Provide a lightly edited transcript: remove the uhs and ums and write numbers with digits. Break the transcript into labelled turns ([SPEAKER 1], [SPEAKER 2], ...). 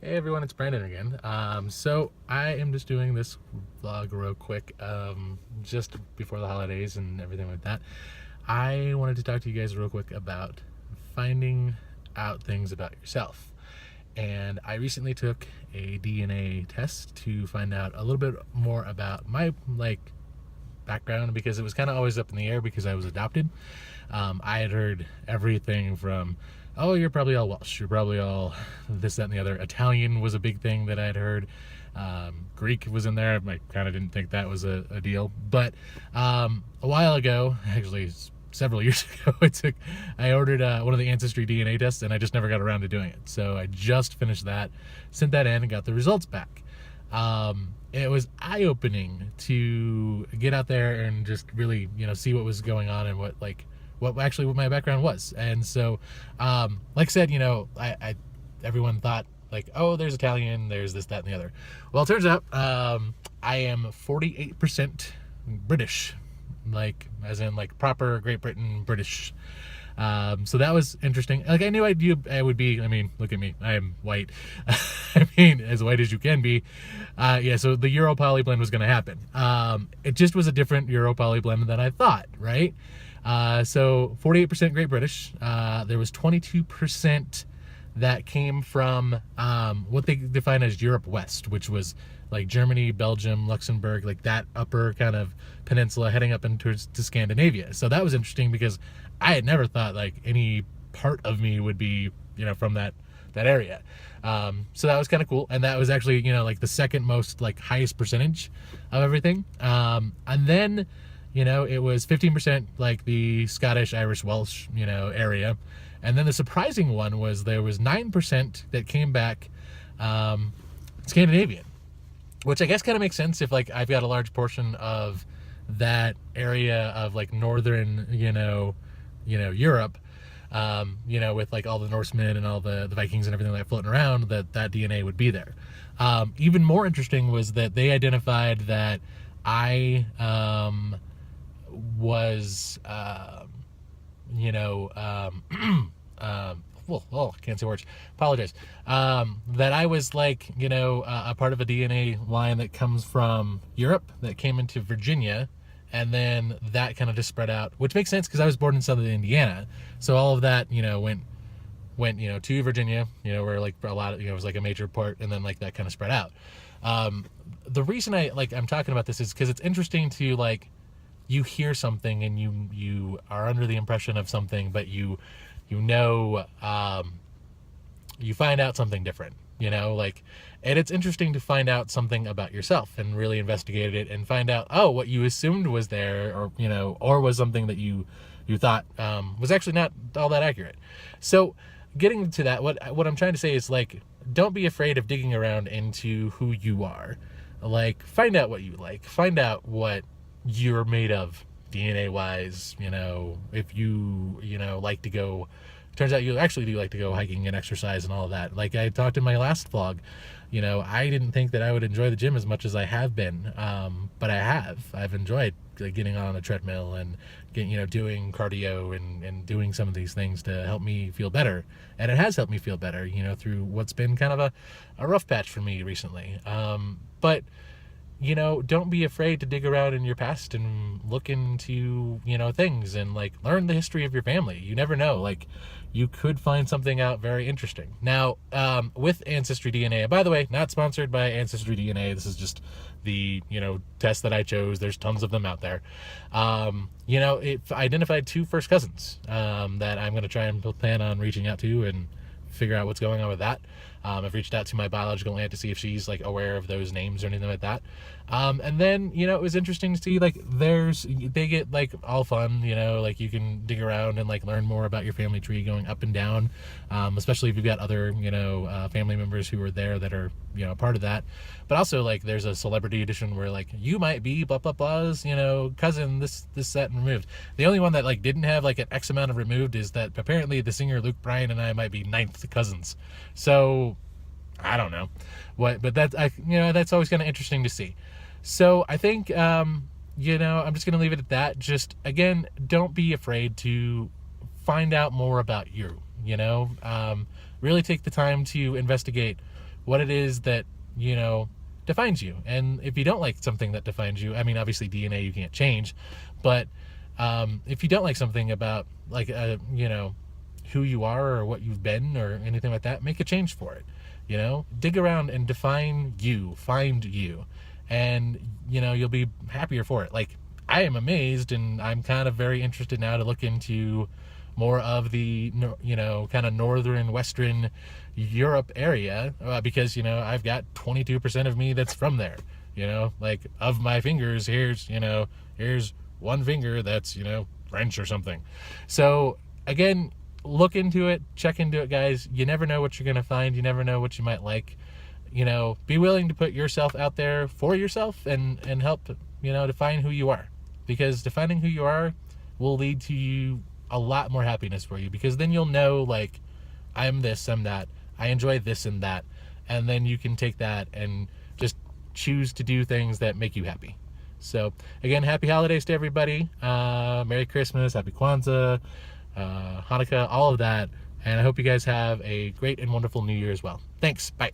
[SPEAKER 1] Hey everyone, it's Brandon again. So I am just doing this vlog real quick, just before the holidays and everything like that. I wanted to talk to you guys real quick about finding out things about yourself. And I recently took a DNA test to find out a little bit more about my background, because it was kind of always up in the air because I was adopted. I had heard everything from, oh, you're probably all Welsh, you're probably all this, that, and the other. Italian was a big thing that I'd heard. Greek was in there. I kind of didn't think that was a deal. But a while ago, actually several years ago, I ordered one of the Ancestry DNA tests, and I just never got around to doing it. So I just finished that, sent that in, and got the results back. It was eye-opening to get out there and just really, see what was going on and what my background was. And so, like I said, everyone thought oh, there's Italian, there's this, that, and the other. Well, it turns out, I am 48% British, as in proper Great Britain British. So that was interesting. I knew I would be. I mean, look at me. I am white. I mean, as white as you can be. Yeah, so the Euro poly blend was going to happen. It just was a different Euro poly blend than I thought, right? So 48% Great British. There was 22% that came from what they define as Europe West, which was Germany, Belgium, Luxembourg, that upper kind of peninsula heading up into Scandinavia. So that was interesting because I had never thought any part of me would be, from that area. So that was kind of cool. And that was actually, the second most highest percentage of everything. And then, it was 15% the Scottish, Irish, Welsh, area. And then the surprising one was there was 9% that came back Scandinavian, which I guess kind of makes sense if I've got a large portion of that area of northern, Europe, with all the Norsemen and all the Vikings and everything floating around, that DNA would be there. Even more interesting was that they identified that I was, can't say words. Apologize. That I was a part of a DNA line that comes from Europe that came into Virginia, and then that kind of just spread out, which makes sense because I was born in southern Indiana, so all of that went to Virginia, where a lot of it was a major part, and then that kind of spread out. The reason I'm talking about this is because it's interesting to you hear something and you are under the impression of something, but you find out something different, and it's interesting to find out something about yourself and really investigate it and find out, oh, what you assumed was there, or was something that you thought was actually not all that accurate. So getting to that, what I'm trying to say is don't be afraid of digging around into who you are. Find out what you like, find out what you're made of DNA wise. If you like to go, turns out you actually do like to go hiking and exercise and all of that. I talked in my last vlog, I didn't think that I would enjoy the gym as much as I have been, but I've enjoyed getting on a treadmill and doing cardio and doing some of these things to help me feel better. And it has helped me feel better, through what's been kind of a rough patch for me recently. But don't be afraid to dig around in your past and look into, things and learn the history of your family. You never know. You could find something out very interesting. Now, with Ancestry DNA, by the way, not sponsored by Ancestry DNA. This is just the, test that I chose. There's tons of them out there. It identified 2 first cousins that I'm going to try and plan on reaching out to and figure out what's going on with that. I've reached out to my biological aunt to see if she's aware of those names or anything like that. And then, it was interesting to see they get all fun, you can dig around and learn more about your family tree going up and down, especially if you've got other, family members who are there that are, part of that. But also there's a celebrity edition where you might be blah, blah, blah's, cousin, this, that, and removed. The only one that didn't have an X amount of removed is that apparently the singer Luke Bryan and I might be 9th cousins. So I don't know but that's always kind of interesting to see. So I think, I'm just going to leave it at that. Just, again, don't be afraid to find out more about you, really take the time to investigate what it is that, you know, defines you. And if you don't like something that defines you, I mean, obviously DNA you can't change, but if you don't like something about, like, you know, who you are or what you've been or anything like that, make a change for it. You know, dig around and define you, find you, and, you know, you'll be happier for it. Like, I am amazed, and I'm kind of very interested now to look into more of the, you know, kind of northern Western Europe area, because, you know, I've got 22% of me that's from there. You know, like, of my fingers, here's one finger that's, you know, French or something. So again, look into it, check into it, guys. You never know what you're going to find. You never know what you might like. You know, be willing to put yourself out there for yourself and help, you know, define who you are, because defining who you are will lead to you a lot more happiness for you, because then you'll know, like, I'm this, I'm that, I enjoy this and that, and then you can take that and just choose to do things that make you happy. So again, happy holidays to everybody. Merry Christmas, happy Kwanzaa, Hanukkah, all of that. And I hope you guys have a great and wonderful New Year as well. Thanks. Bye.